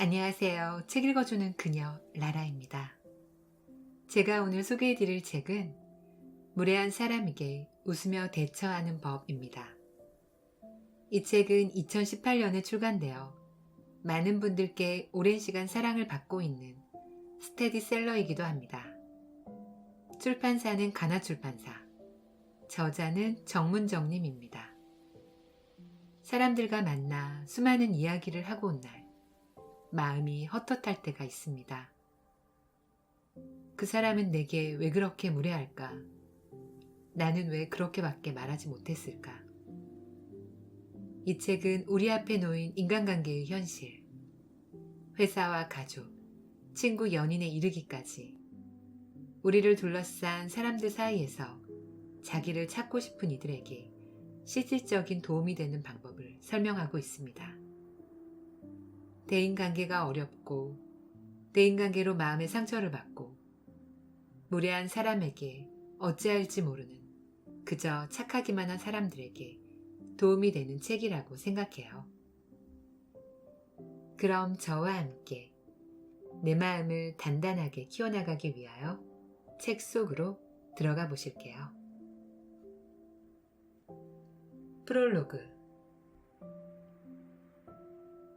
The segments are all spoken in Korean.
안녕하세요. 책 읽어주는 그녀 라라입니다. 제가 오늘 소개해드릴 책은 무례한 사람에게 웃으며 대처하는 법입니다. 이 책은 2018년에 출간되어 많은 분들께 오랜 시간 사랑을 받고 있는 스테디셀러이기도 합니다. 출판사는 가나출판사, 저자는 정문정님입니다. 사람들과 만나 수많은 이야기를 하고 온 날, 마음이 헛헛할 때가 있습니다. 그 사람은 내게 왜 그렇게 무례할까? 나는 왜 그렇게밖에 말하지 못했을까? 이 책은 우리 앞에 놓인 인간관계의 현실, 회사와 가족, 친구, 연인에 이르기까지 우리를 둘러싼 사람들 사이에서 자기를 찾고 싶은 이들에게 실질적인 도움이 되는 방법을 설명하고 있습니다. 대인관계가 어렵고 대인관계로 마음의 상처를 받고 무례한 사람에게 어찌할지 모르는 그저 착하기만 한 사람들에게 도움이 되는 책이라고 생각해요. 그럼 저와 함께 내 마음을 단단하게 키워나가기 위하여 책 속으로 들어가 보실게요. 프롤로그.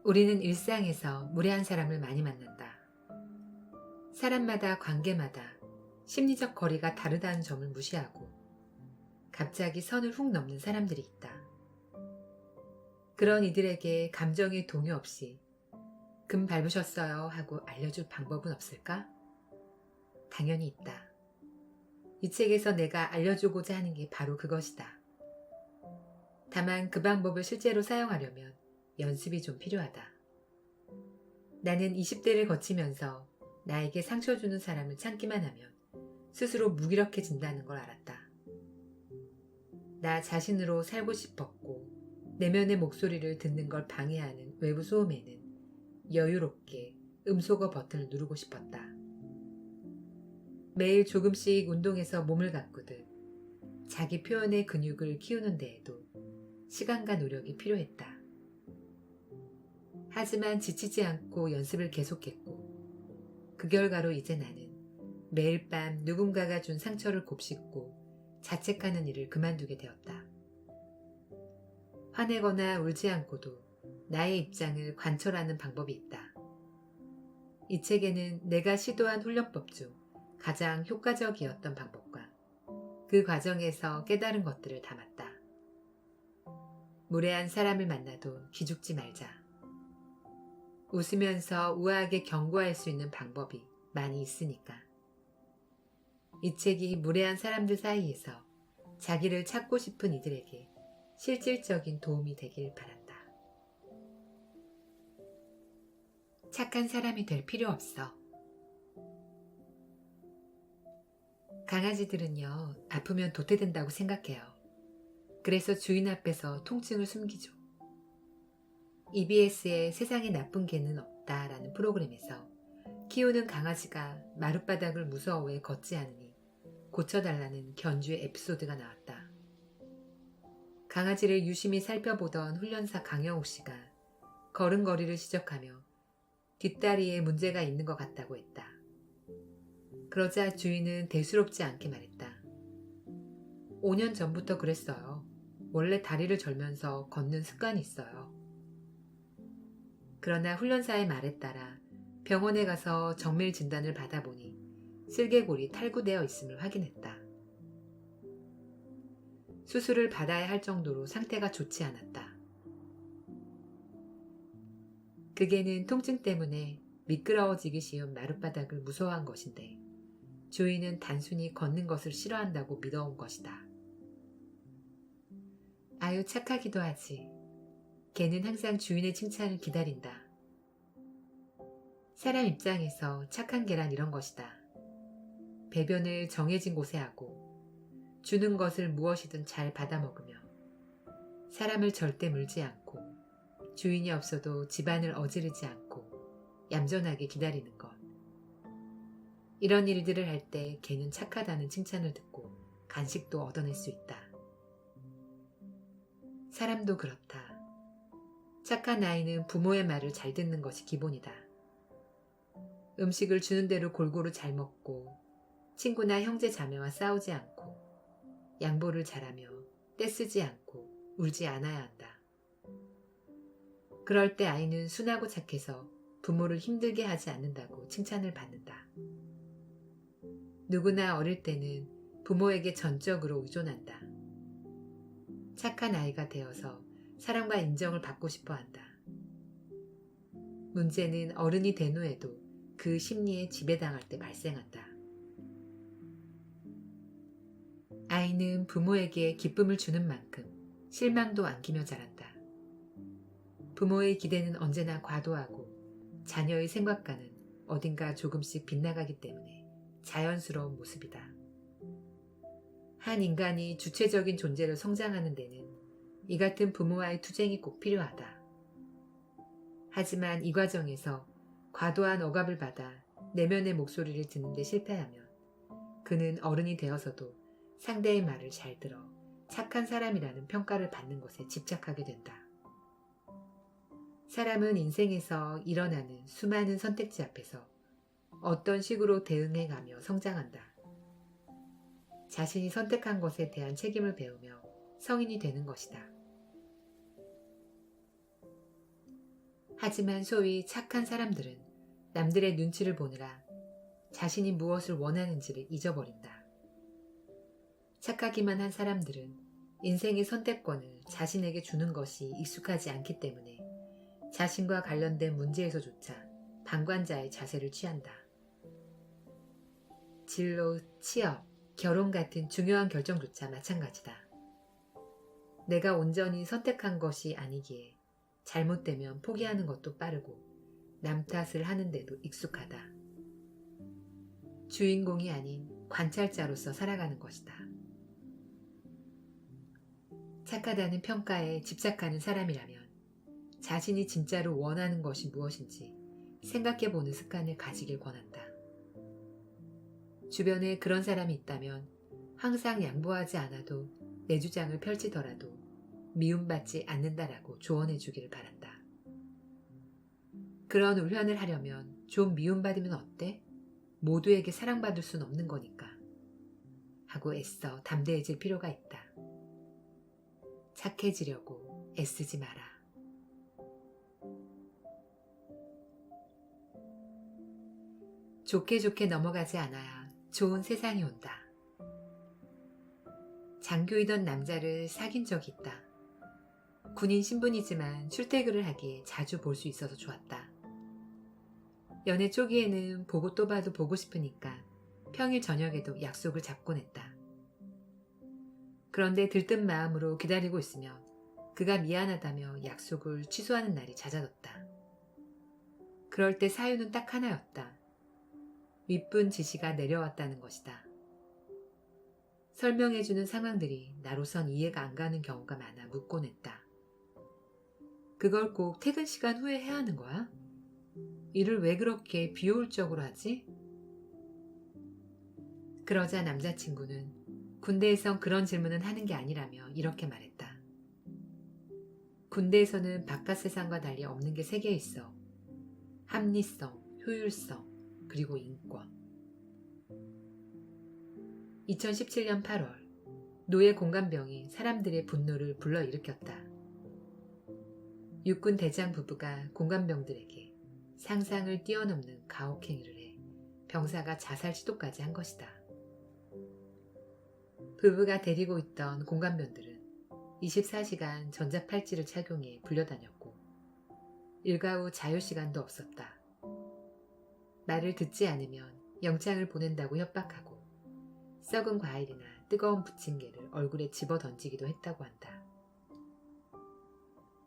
우리는 일상에서 무례한 사람을 많이 만난다. 사람마다 관계마다 심리적 거리가 다르다는 점을 무시하고 갑자기 선을 훅 넘는 사람들이 있다. 그런 이들에게 감정의 동요 없이 금 밟으셨어요 하고 알려줄 방법은 없을까? 당연히 있다. 이 책에서 내가 알려주고자 하는 게 바로 그것이다. 다만 그 방법을 실제로 사용하려면 연습이 좀 필요하다. 나는 20대를 거치면서 나에게 상처 주는 사람을 참기만 하면 스스로 무기력해진다는 걸 알았다. 나 자신으로 살고 싶었고 내면의 목소리를 듣는 걸 방해하는 외부 소음에는 여유롭게 음소거 버튼을 누르고 싶었다. 매일 조금씩 운동해서 몸을 가꾸듯 자기 표현의 근육을 키우는 데에도 시간과 노력이 필요했다. 하지만 지치지 않고 연습을 계속했고 그 결과로 이제 나는 매일 밤 누군가가 준 상처를 곱씹고 자책하는 일을 그만두게 되었다. 화내거나 울지 않고도 나의 입장을 관철하는 방법이 있다. 이 책에는 내가 시도한 훈련법 중 가장 효과적이었던 방법과 그 과정에서 깨달은 것들을 담았다. 무례한 사람을 만나도 기죽지 말자. 웃으면서 우아하게 경고할 수 있는 방법이 많이 있으니까. 이 책이 무례한 사람들 사이에서 자기를 찾고 싶은 이들에게 실질적인 도움이 되길 바란다. 착한 사람이 될 필요 없어. 강아지들은요, 아프면 도태된다고 생각해요. 그래서 주인 앞에서 통증을 숨기죠. EBS의 세상에 나쁜 개는 없다라는 프로그램에서 키우는 강아지가 마룻바닥을 무서워해 걷지 않으니 고쳐달라는 견주의 에피소드가 나왔다. 강아지를 유심히 살펴보던 훈련사 강영욱 씨가 걸음걸이를 지적하며 뒷다리에 문제가 있는 것 같다고 했다. 그러자 주인은 대수롭지 않게 말했다. 5년 전부터 그랬어요. 원래 다리를 절면서 걷는 습관이 있어요. 그러나 훈련사의 말에 따라 병원에 가서 정밀 진단을 받아보니 슬개골이 탈구되어 있음을 확인했다. 수술을 받아야 할 정도로 상태가 좋지 않았다. 그 개는 통증 때문에 미끄러워지기 쉬운 마룻바닥을 무서워한 것인데 주인은 단순히 걷는 것을 싫어한다고 믿어온 것이다. 아유, 착하기도 하지. 개는 항상 주인의 칭찬을 기다린다. 사람 입장에서 착한 개란 이런 것이다. 배변을 정해진 곳에 하고 주는 것을 무엇이든 잘 받아먹으며 사람을 절대 물지 않고 주인이 없어도 집안을 어지르지 않고 얌전하게 기다리는 것. 이런 일들을 할 때 개는 착하다는 칭찬을 듣고 간식도 얻어낼 수 있다. 사람도 그렇다. 착한 아이는 부모의 말을 잘 듣는 것이 기본이다. 음식을 주는 대로 골고루 잘 먹고 친구나 형제 자매와 싸우지 않고 양보를 잘하며 떼쓰지 않고 울지 않아야 한다. 그럴 때 아이는 순하고 착해서 부모를 힘들게 하지 않는다고 칭찬을 받는다. 누구나 어릴 때는 부모에게 전적으로 의존한다. 착한 아이가 되어서 사랑과 인정을 받고 싶어 한다. 문제는 어른이 된 후에도 그 심리에 지배당할 때 발생한다. 아이는 부모에게 기쁨을 주는 만큼 실망도 안기며 자란다. 부모의 기대는 언제나 과도하고 자녀의 생각과는 어딘가 조금씩 빗나가기 때문에 자연스러운 모습이다. 한 인간이 주체적인 존재로 성장하는 데는 이 같은 부모와의 투쟁이 꼭 필요하다. 하지만 이 과정에서 과도한 억압을 받아 내면의 목소리를 듣는 데 실패하면 그는 어른이 되어서도 상대의 말을 잘 들어 착한 사람이라는 평가를 받는 것에 집착하게 된다. 사람은 인생에서 일어나는 수많은 선택지 앞에서 어떤 식으로 대응해가며 성장한다. 자신이 선택한 것에 대한 책임을 배우며 성인이 되는 것이다. 하지만 소위 착한 사람들은 남들의 눈치를 보느라 자신이 무엇을 원하는지를 잊어버린다. 착하기만 한 사람들은 인생의 선택권을 자신에게 주는 것이 익숙하지 않기 때문에 자신과 관련된 문제에서조차 방관자의 자세를 취한다. 진로, 취업, 결혼 같은 중요한 결정조차 마찬가지다. 내가 온전히 선택한 것이 아니기에 잘못되면 포기하는 것도 빠르고 남 탓을 하는데도 익숙하다. 주인공이 아닌 관찰자로서 살아가는 것이다. 착하다는 평가에 집착하는 사람이라면 자신이 진짜로 원하는 것이 무엇인지 생각해보는 습관을 가지길 권한다. 주변에 그런 사람이 있다면 항상 양보하지 않아도 내 주장을 펼치더라도 미움받지 않는다라고 조언해 주기를 바란다. 그런 울현을 하려면 좀 미움받으면 어때? 모두에게 사랑받을 순 없는 거니까. 하고 애써 담대해질 필요가 있다. 착해지려고 애쓰지 마라. 좋게 좋게 넘어가지 않아야 좋은 세상이 온다. 장교이던 남자를 사귄 적이 있다. 군인 신분이지만 출퇴근을 하기에 자주 볼 수 있어서 좋았다. 연애 초기에는 보고 또 봐도 보고 싶으니까 평일 저녁에도 약속을 잡곤 했다. 그런데 들뜬 마음으로 기다리고 있으면 그가 미안하다며 약속을 취소하는 날이 잦아졌다. 그럴 때 사유는 딱 하나였다. 윗분 지시가 내려왔다는 것이다. 설명해주는 상황들이 나로선 이해가 안 가는 경우가 많아 묻곤 했다. 그걸 꼭 퇴근 시간 후에 해야 하는 거야? 일을 왜 그렇게 비효율적으로 하지? 그러자 남자친구는 군대에선 그런 질문은 하는 게 아니라며 이렇게 말했다. 군대에서는 바깥 세상과 달리 없는 게 세 개 있어. 합리성, 효율성, 그리고 인권. 2017년 8월 노예 공감병이 사람들의 분노를 불러일으켰다. 육군 대장 부부가 공감병들에게 상상을 뛰어넘는 가혹행위를 해 병사가 자살 시도까지 한 것이다. 부부가 데리고 있던 공감병들은 24시간 전자팔찌를 착용해 불려다녔고 일과 후 자유시간도 없었다. 말을 듣지 않으면 영창을 보낸다고 협박하고 썩은 과일이나 뜨거운 부침개를 얼굴에 집어던지기도 했다고 한다.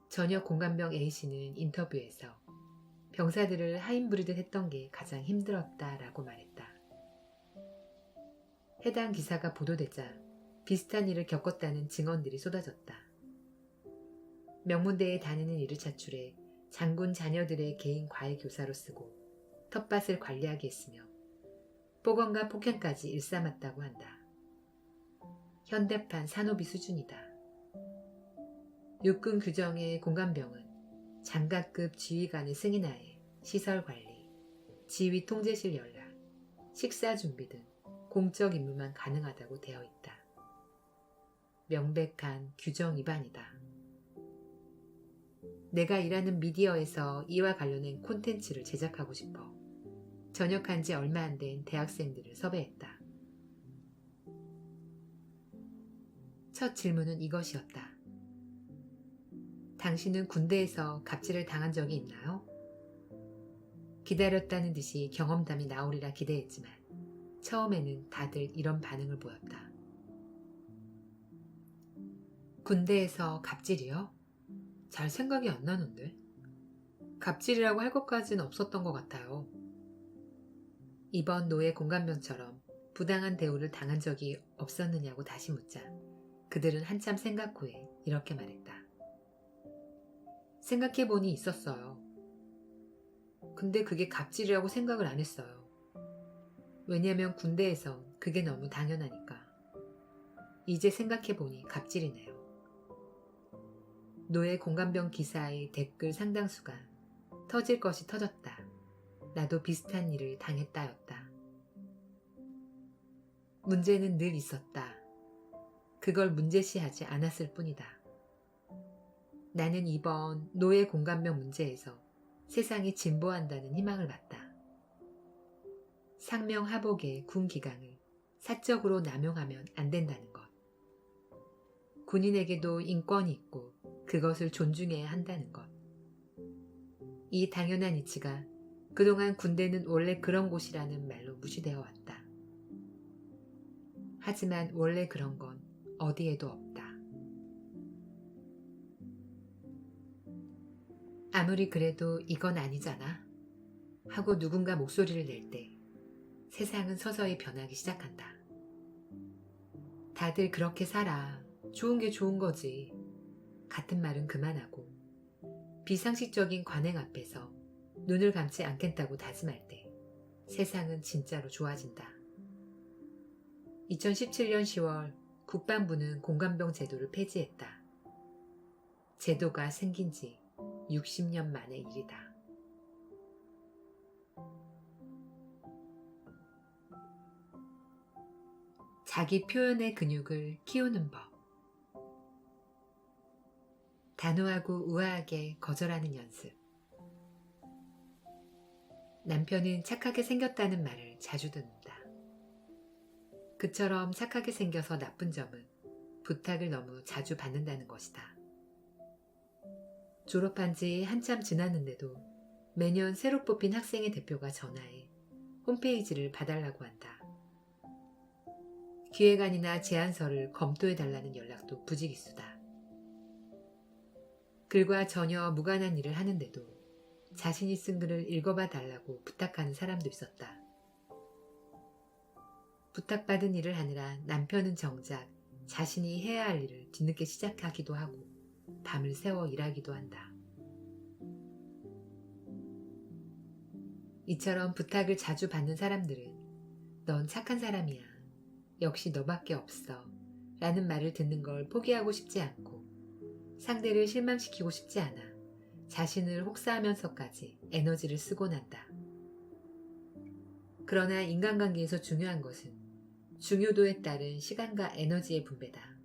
전역 공감병 A씨는 인터뷰에서 병사들을 하인부리듯 했던 게 가장 힘들었다라고 말했다. 해당 기사가 보도되자 비슷한 일을 겪었다는 증언들이 쏟아졌다. 명문대에 다니는 이를 차출해 장군 자녀들의 개인 과외 교사로 쓰고 텃밭을 관리하게 했으며 폭언과 폭행까지 일삼았다고 한다. 현대판 산호비 수준이다. 육군 규정의 공감병은 장갑급 지휘관의 승인하에 시설관리, 지휘 통제실 연락, 식사 준비 등 공적 임무만 가능하다고 되어 있다. 명백한 규정 위반이다. 내가 일하는 미디어에서 이와 관련된 콘텐츠를 제작하고 싶어 전역한 지 얼마 안 된 대학생들을 섭외했다. 첫 질문은 이것이었다. 당신은 군대에서 갑질을 당한 적이 있나요? 기다렸다는 듯이 경험담이 나오리라 기대했지만 처음에는 다들 이런 반응을 보였다. 군대에서 갑질이요? 잘 생각이 안 나는데. 갑질이라고 할 것까지는 없었던 것 같아요. 이번 노예 공감병처럼 부당한 대우를 당한 적이 없었느냐고 다시 묻자 그들은 한참 생각 후에 이렇게 말했다. 생각해보니 있었어요. 근데 그게 갑질이라고 생각을 안 했어요. 왜냐면 군대에선 그게 너무 당연하니까. 이제 생각해보니 갑질이네요. 노예 공감병 기사의 댓글 상당수가 터질 것이 터졌다. 나도 비슷한 일을 당했다였다. 문제는 늘 있었다. 그걸 문제시하지 않았을 뿐이다. 나는 이번 노예 공감병 문제에서 세상이 진보한다는 희망을 봤다. 상명하복의 군 기강을 사적으로 남용하면 안 된다는 것. 군인에게도 인권이 있고 그것을 존중해야 한다는 것. 이 당연한 이치가 그동안 군대는 원래 그런 곳이라는 말로 무시되어 왔다. 하지만 원래 그런 건 어디에도 없다. 아무리 그래도 이건 아니잖아 하고 누군가 목소리를 낼 때 세상은 서서히 변하기 시작한다. 다들 그렇게 살아. 좋은 게 좋은 거지. 같은 말은 그만하고 비상식적인 관행 앞에서 눈을 감지 않겠다고 다짐할 때 세상은 진짜로 좋아진다. 2017년 10월 국방부는 공감병 제도를 폐지했다. 제도가 생긴 지 60년 만의 일이다. 자기 표현의 근육을 키우는 법. 단호하고 우아하게 거절하는 연습. 남편은 착하게 생겼다는 말을 자주 듣는다. 그처럼 착하게 생겨서 나쁜 점은 부탁을 너무 자주 받는다는 것이다. 졸업한 지 한참 지났는데도 매년 새로 뽑힌 학생의 대표가 전화해 홈페이지를 봐달라고 한다. 기획안이나 제안서를 검토해달라는 연락도 부지기수다. 글과 전혀 무관한 일을 하는데도 자신이 쓴 글을 읽어봐 달라고 부탁하는 사람도 있었다. 부탁받은 일을 하느라 남편은 정작 자신이 해야 할 일을 뒤늦게 시작하기도 하고 밤을 새워 일하기도 한다. 이처럼 부탁을 자주 받는 사람들은 넌 착한 사람이야. 역시 너밖에 없어. 라는 말을 듣는 걸 포기하고 싶지 않고 상대를 실망시키고 싶지 않아 자신을 혹사하면서까지 에너지를 쓰곤 한다. 그러나 인간관계에서 중요한 것은 중요도에 따른 시간과 에너지의 분배다.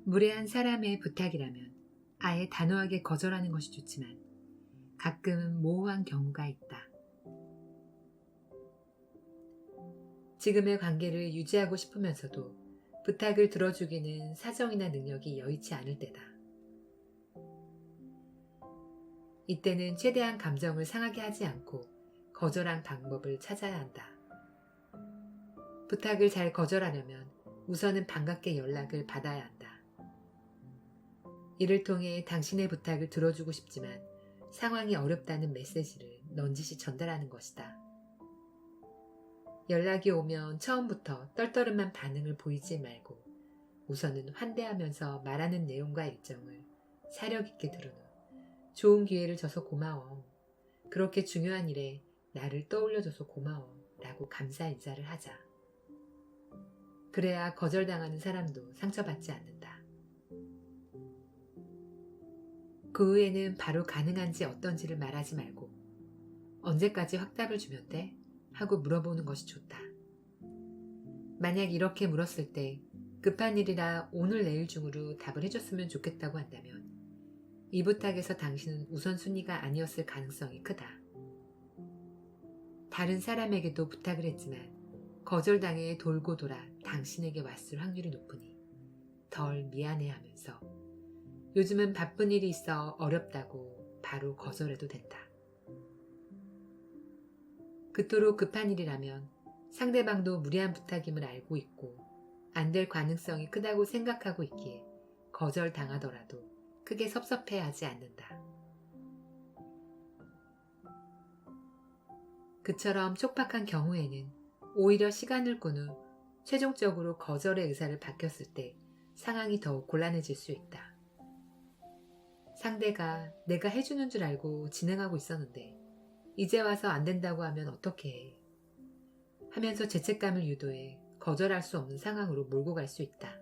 무례한 사람의 부탁이라면 아예 단호하게 거절하는 것이 좋지만 가끔은 모호한 경우가 있다. 지금의 관계를 유지하고 싶으면서도 부탁을 들어주기는 사정이나 능력이 여의치 않을 때다. 이때는 최대한 감정을 상하게 하지 않고 거절한 방법을 찾아야 한다. 부탁을 잘 거절하려면 우선은 반갑게 연락을 받아야 한다. 이를 통해 당신의 부탁을 들어주고 싶지만 상황이 어렵다는 메시지를 넌지시 전달하는 것이다. 연락이 오면 처음부터 떨떠름한 반응을 보이지 말고 우선은 환대하면서 말하는 내용과 일정을 사력 있게 들은 후 좋은 기회를 줘서 고마워. 그렇게 중요한 일에 나를 떠올려줘서 고마워. 라고 감사 인사를 하자. 그래야 거절당하는 사람도 상처받지 않는다. 그 후에는 바로 가능한지 어떤지를 말하지 말고 언제까지 확답을 주면 돼? 하고 물어보는 것이 좋다. 만약 이렇게 물었을 때 급한 일이라 오늘 내일 중으로 답을 해줬으면 좋겠다고 한다면 이 부탁에서 당신은 우선순위가 아니었을 가능성이 크다. 다른 사람에게도 부탁을 했지만 거절당해 돌고 돌아 당신에게 왔을 확률이 높으니 덜 미안해하면서 요즘은 바쁜 일이 있어 어렵다고 바로 거절해도 된다. 그토록 급한 일이라면 상대방도 무리한 부탁임을 알고 있고 안 될 가능성이 크다고 생각하고 있기에 거절당하더라도 크게 섭섭해하지 않는다. 그처럼 촉박한 경우에는 오히려 시간을 끈 후 최종적으로 거절의 의사를 밝혔을 때 상황이 더욱 곤란해질 수 있다. 상대가 내가 해주는 줄 알고 진행하고 있었는데 이제 와서 안 된다고 하면 어떻게 해? 하면서 죄책감을 유도해 거절할 수 없는 상황으로 몰고 갈 수 있다.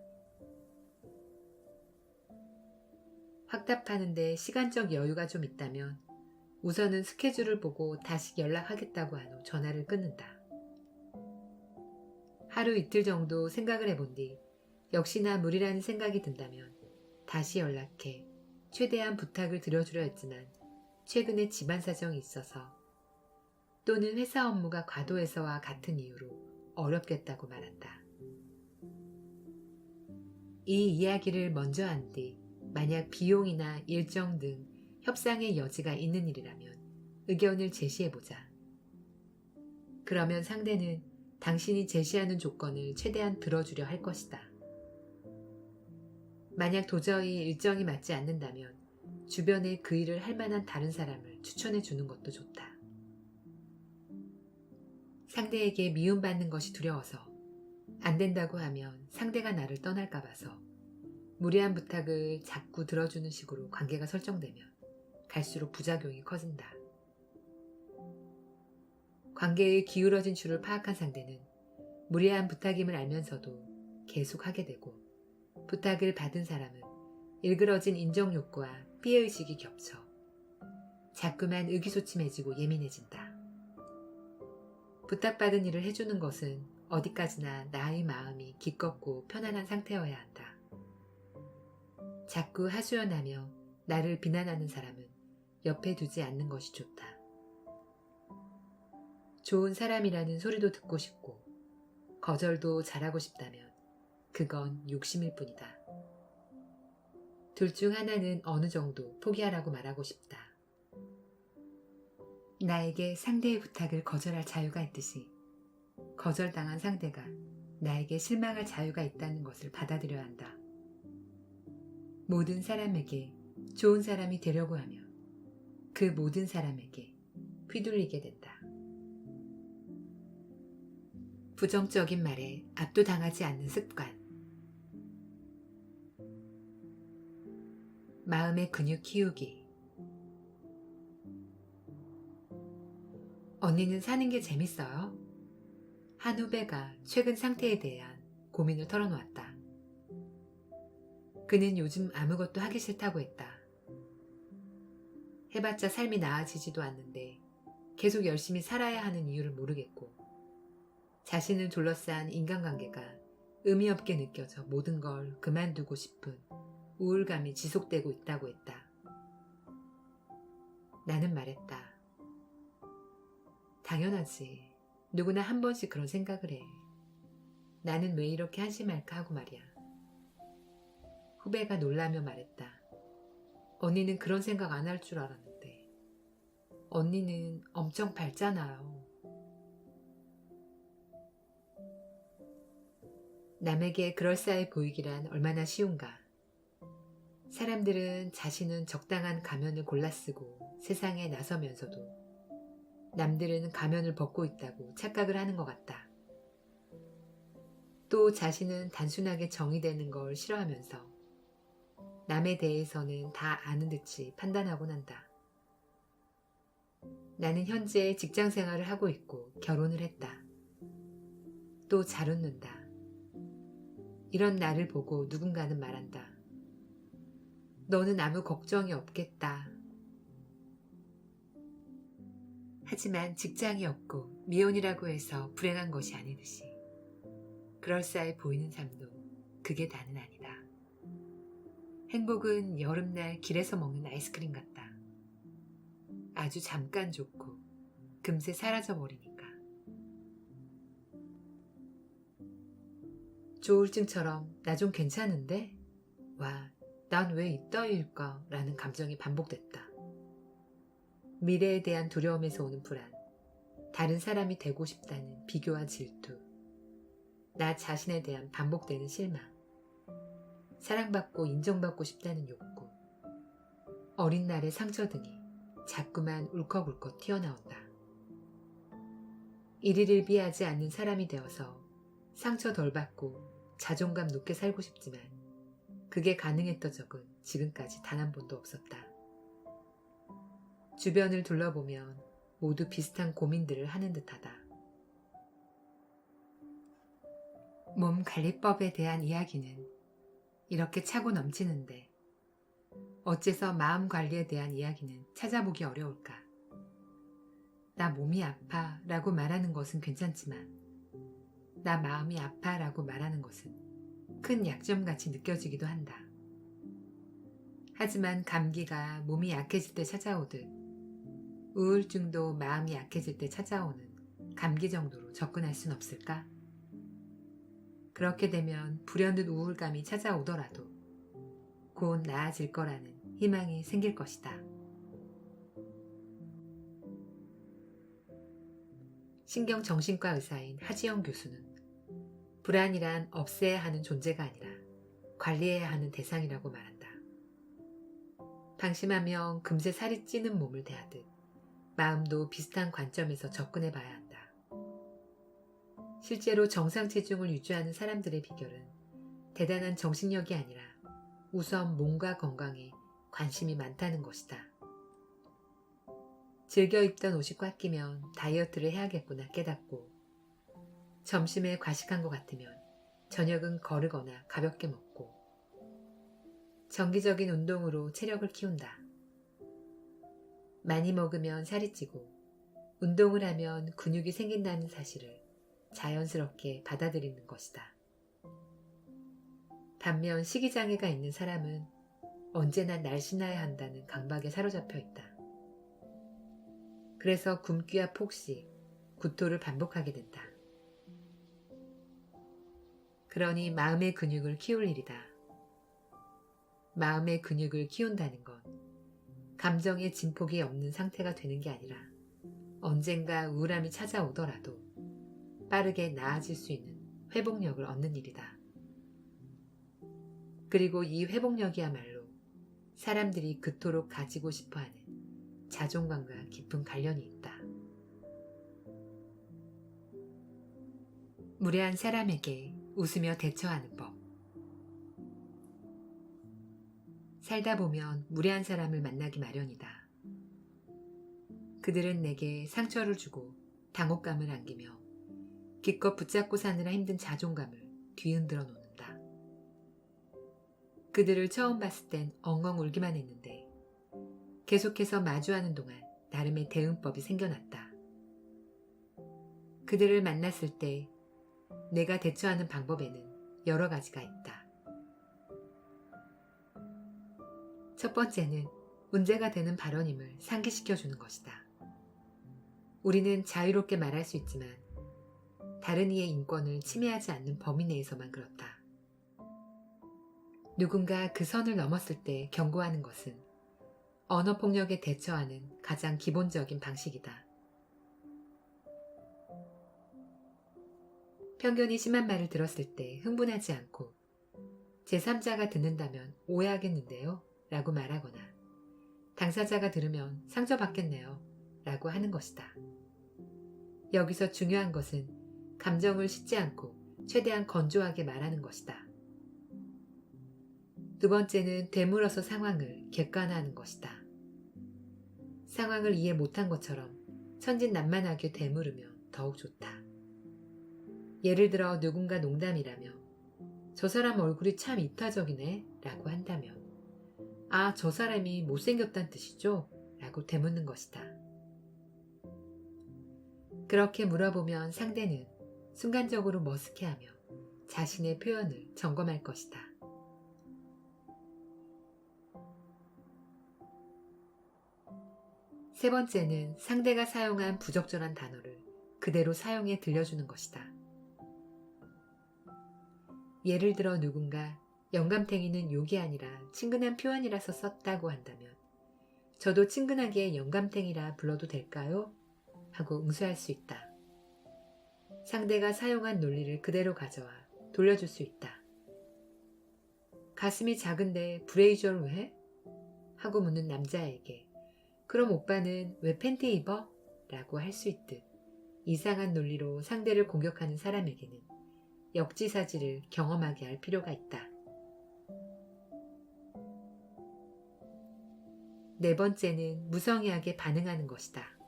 확답하는데 시간적 여유가 좀 있다면 우선은 스케줄을 보고 다시 연락하겠다고 한 후 전화를 끊는다. 하루 이틀 정도 생각을 해본 뒤 역시나 무리라는 생각이 든다면 다시 연락해 최대한 부탁을 드려주려 했지만 최근에 집안 사정이 있어서 또는 회사 업무가 과도해서와 같은 이유로 어렵겠다고 말한다. 이 이야기를 먼저 한 뒤 만약 비용이나 일정 등 협상의 여지가 있는 일이라면 의견을 제시해보자. 그러면 상대는 당신이 제시하는 조건을 최대한 들어주려 할 것이다. 만약 도저히 일정이 맞지 않는다면 주변에 그 일을 할 만한 다른 사람을 추천해 주는 것도 좋다. 상대에게 미움받는 것이 두려워서 안 된다고 하면 상대가 나를 떠날까 봐서 무리한 부탁을 자꾸 들어주는 식으로 관계가 설정되면 갈수록 부작용이 커진다. 관계의 기울어진 줄을 파악한 상대는 무리한 부탁임을 알면서도 계속 하게 되고 부탁을 받은 사람은 일그러진 인정욕구와 피해의식이 겹쳐 자꾸만 의기소침해지고 예민해진다. 부탁받은 일을 해주는 것은 어디까지나 나의 마음이 기껍고 편안한 상태여야 한다. 자꾸 하소연하며 나를 비난하는 사람은 옆에 두지 않는 것이 좋다. 좋은 사람이라는 소리도 듣고 싶고 거절도 잘하고 싶다면 그건 욕심일 뿐이다. 둘 중 하나는 어느 정도 포기하라고 말하고 싶다. 나에게 상대의 부탁을 거절할 자유가 있듯이 거절당한 상대가 나에게 실망할 자유가 있다는 것을 받아들여야 한다. 모든 사람에게 좋은 사람이 되려고 하며 그 모든 사람에게 휘둘리게 된다. 부정적인 말에 압도당하지 않는 습관. 마음의 근육 키우기. 언니는 사는 게 재밌어요? 한 후배가 최근 상태에 대한 고민을 털어놓았다. 그는 요즘 아무것도 하기 싫다고 했다. 해봤자 삶이 나아지지도 않는데 계속 열심히 살아야 하는 이유를 모르겠고 자신을 둘러싼 인간관계가 의미 없게 느껴져 모든 걸 그만두고 싶은 우울감이 지속되고 있다고 했다. 나는 말했다. 당연하지. 누구나 한 번씩 그런 생각을 해. 나는 왜 이렇게 한심할까 하고 말이야. 후배가 놀라며 말했다. 언니는 그런 생각 안 할 줄 알았는데. 언니는 엄청 밝잖아요. 남에게 그럴싸해 보이기란 얼마나 쉬운가. 사람들은 자신은 적당한 가면을 골라 쓰고 세상에 나서면서도 남들은 가면을 벗고 있다고 착각을 하는 것 같다. 또 자신은 단순하게 정의되는 걸 싫어하면서 남에 대해서는 다 아는 듯이 판단하곤 한다. 나는 현재 직장 생활을 하고 있고 결혼을 했다. 또 잘 웃는다. 이런 나를 보고 누군가는 말한다. 너는 아무 걱정이 없겠다. 하지만 직장이 없고 미혼이라고 해서 불행한 것이 아니듯이 그럴싸해 보이는 삶도 그게 다는 아니다. 행복은 여름날 길에서 먹는 아이스크림 같다. 아주 잠깐 좋고 금세 사라져버리니까. 조울증처럼 나 좀 괜찮은데? 와, 난 왜 이따위일까? 라는 감정이 반복됐다. 미래에 대한 두려움에서 오는 불안, 다른 사람이 되고 싶다는 비교와 질투, 나 자신에 대한 반복되는 실망, 사랑받고 인정받고 싶다는 욕구, 어린 날의 상처 등이 자꾸만 울컥울컥 튀어나온다. 일일비하지 않는 사람이 되어서 상처 덜 받고 자존감 높게 살고 싶지만 그게 가능했던 적은 지금까지 단 한 번도 없었다. 주변을 둘러보면 모두 비슷한 고민들을 하는 듯하다. 몸 관리법에 대한 이야기는 이렇게 차고 넘치는데 어째서 마음 관리에 대한 이야기는 찾아보기 어려울까? 나 몸이 아파 라고 말하는 것은 괜찮지만 나 마음이 아파 라고 말하는 것은 큰 약점같이 느껴지기도 한다. 하지만 감기가 몸이 약해질 때 찾아오듯 우울증도 마음이 약해질 때 찾아오는 감기 정도로 접근할 순 없을까? 그렇게 되면 불현듯 우울감이 찾아오더라도 곧 나아질 거라는 희망이 생길 것이다. 신경정신과 의사인 하지영 교수는 불안이란 없애야 하는 존재가 아니라 관리해야 하는 대상이라고 말한다. 방심하면 금세 살이 찌는 몸을 대하듯 마음도 비슷한 관점에서 접근해 봐야 한다. 실제로 정상 체중을 유지하는 사람들의 비결은 대단한 정신력이 아니라 우선 몸과 건강에 관심이 많다는 것이다. 즐겨 입던 옷이 꽉 끼면 다이어트를 해야겠구나 깨닫고 점심에 과식한 것 같으면 저녁은 거르거나 가볍게 먹고 정기적인 운동으로 체력을 키운다. 많이 먹으면 살이 찌고 운동을 하면 근육이 생긴다는 사실을 자연스럽게 받아들이는 것이다. 반면 식이장애가 있는 사람은 언제나 날씬해야 한다는 강박에 사로잡혀 있다. 그래서 굶기와 폭식, 구토를 반복하게 된다. 그러니 마음의 근육을 키울 일이다. 마음의 근육을 키운다는 건 감정의 진폭이 없는 상태가 되는 게 아니라 언젠가 우울함이 찾아오더라도 빠르게 나아질 수 있는 회복력을 얻는 일이다. 그리고 이 회복력이야말로 사람들이 그토록 가지고 싶어하는 자존감과 깊은 관련이 있다. 무례한 사람에게 웃으며 대처하는 법. 살다 보면 무례한 사람을 만나기 마련이다. 그들은 내게 상처를 주고 당혹감을 안기며 기껏 붙잡고 사느라 힘든 자존감을 뒤흔들어 놓는다. 그들을 처음 봤을 땐 엉엉 울기만 했는데 계속해서 마주하는 동안 나름의 대응법이 생겨났다. 그들을 만났을 때 내가 대처하는 방법에는 여러 가지가 있다. 첫 번째는 문제가 되는 발언임을 상기시켜주는 것이다. 우리는 자유롭게 말할 수 있지만 다른 이의 인권을 침해하지 않는 범위 내에서만 그렇다. 누군가 그 선을 넘었을 때 경고하는 것은 언어폭력에 대처하는 가장 기본적인 방식이다. 편견이 심한 말을 들었을 때 흥분하지 않고 제3자가 듣는다면 오해하겠는데요? 라고 말하거나 당사자가 들으면 상처받겠네요? 라고 하는 것이다. 여기서 중요한 것은 감정을 싣지 않고 최대한 건조하게 말하는 것이다. 두 번째는 되물어서 상황을 객관화하는 것이다. 상황을 이해 못한 것처럼 천진난만하게 되물으면 더욱 좋다. 예를 들어 누군가 농담이라며 저 사람 얼굴이 참 이타적이네 라고 한다면 아, 저 사람이 못생겼다는 뜻이죠? 라고 되묻는 것이다. 그렇게 물어보면 상대는 순간적으로 머쓱해하며 자신의 표현을 점검할 것이다. 세 번째는 상대가 사용한 부적절한 단어를 그대로 사용해 들려주는 것이다. 예를 들어 누군가 영감탱이는 욕이 아니라 친근한 표현이라서 썼다고 한다면 저도 친근하게 영감탱이라 불러도 될까요? 하고 응수할 수 있다. 상대가 사용한 논리를 그대로 가져와 돌려줄 수 있다. 가슴이 작은데 브레이저를 왜 해? 하고 묻는 남자에게 그럼 오빠는 왜 팬티 입어? 라고 할 수 있듯 이상한 논리로 상대를 공격하는 사람에게는 역지사지를 경험하게 할 필요가 있다. 네 번째는 무성의하게 반응하는 것이다.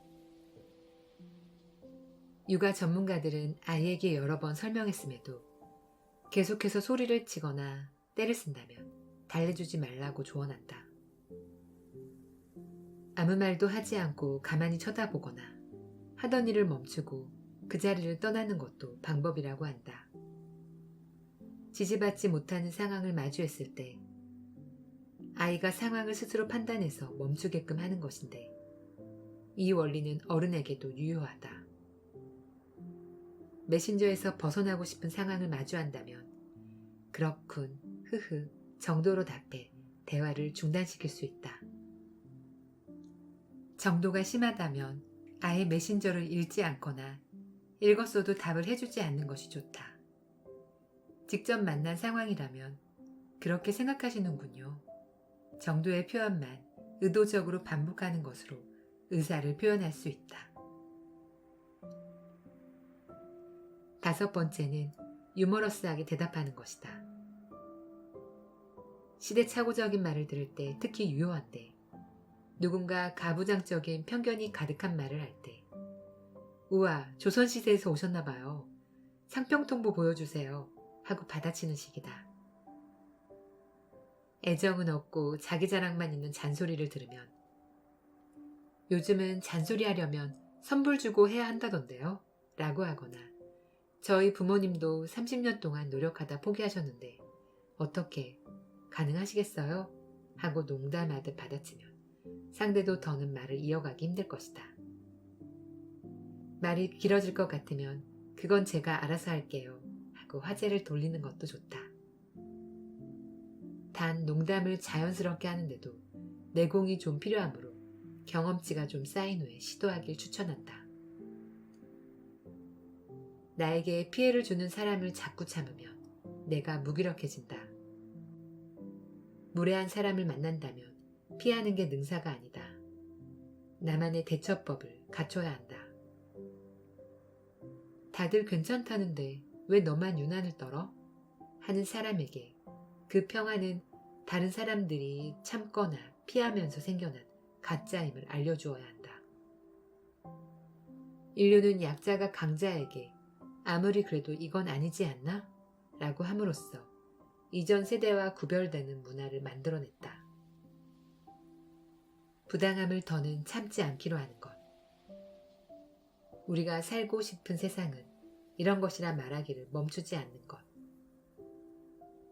육아 전문가들은 아이에게 여러 번 설명했음에도 계속해서 소리를 치거나 떼를 쓴다면 달래주지 말라고 조언한다. 아무 말도 하지 않고 가만히 쳐다보거나 하던 일을 멈추고 그 자리를 떠나는 것도 방법이라고 한다. 지지받지 못하는 상황을 마주했을 때 아이가 상황을 스스로 판단해서 멈추게끔 하는 것인데 이 원리는 어른에게도 유효하다. 메신저에서 벗어나고 싶은 상황을 마주한다면 그렇군, 흐흐 정도로 답해 대화를 중단시킬 수 있다. 정도가 심하다면 아예 메신저를 읽지 않거나 읽었어도 답을 해주지 않는 것이 좋다. 직접 만난 상황이라면 그렇게 생각하시는군요. 정도의 표현만 의도적으로 반복하는 것으로 의사를 표현할 수 있다. 다섯 번째는 유머러스하게 대답하는 것이다. 시대착오적인 말을 들을 때 특히 유효한데 누군가 가부장적인 편견이 가득한 말을 할 때 우와 조선시대에서 오셨나봐요. 상평통보 보여주세요 하고 받아치는 식이다. 애정은 없고 자기 자랑만 있는 잔소리를 들으면 요즘은 잔소리하려면 선불 주고 해야 한다던데요? 라고 하거나 저희 부모님도 30년 동안 노력하다 포기하셨는데 어떻게 가능하시겠어요? 하고 농담하듯 받아치면 상대도 더는 말을 이어가기 힘들 것이다. 말이 길어질 것 같으면 그건 제가 알아서 할게요 하고 화제를 돌리는 것도 좋다. 단 농담을 자연스럽게 하는데도 내공이 좀 필요하므로 경험치가 좀 쌓인 후에 시도하길 추천한다. 나에게 피해를 주는 사람을 자꾸 참으면 내가 무기력해진다. 무례한 사람을 만난다면 피하는 게 능사가 아니다. 나만의 대처법을 갖춰야 한다. 다들 괜찮다는데 왜 너만 유난을 떨어? 하는 사람에게 그 평화는 다른 사람들이 참거나 피하면서 생겨난 가짜임을 알려주어야 한다. 인류는 약자가 강자에게 아무리 그래도 이건 아니지 않나? 라고 함으로써 이전 세대와 구별되는 문화를 만들어냈다. 부당함을 더는 참지 않기로 하는 것. 우리가 살고 싶은 세상은 이런 것이라 말하기를 멈추지 않는 것.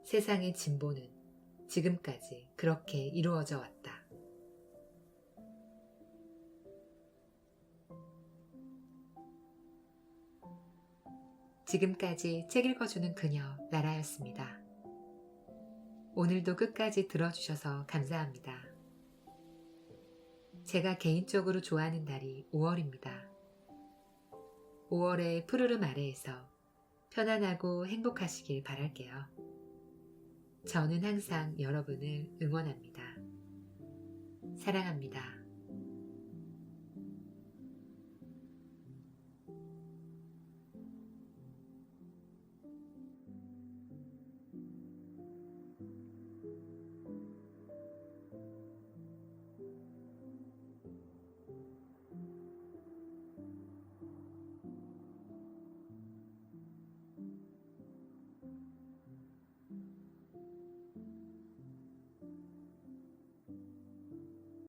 세상의 진보는 지금까지 그렇게 이루어져 왔다. 지금까지 책 읽어주는 그녀 나라였습니다. 오늘도 끝까지 들어주셔서 감사합니다. 제가 개인적으로 좋아하는 달이 5월입니다. 5월의 푸르름 아래에서 편안하고 행복하시길 바랄게요. 저는 항상 여러분을 응원합니다. 사랑합니다.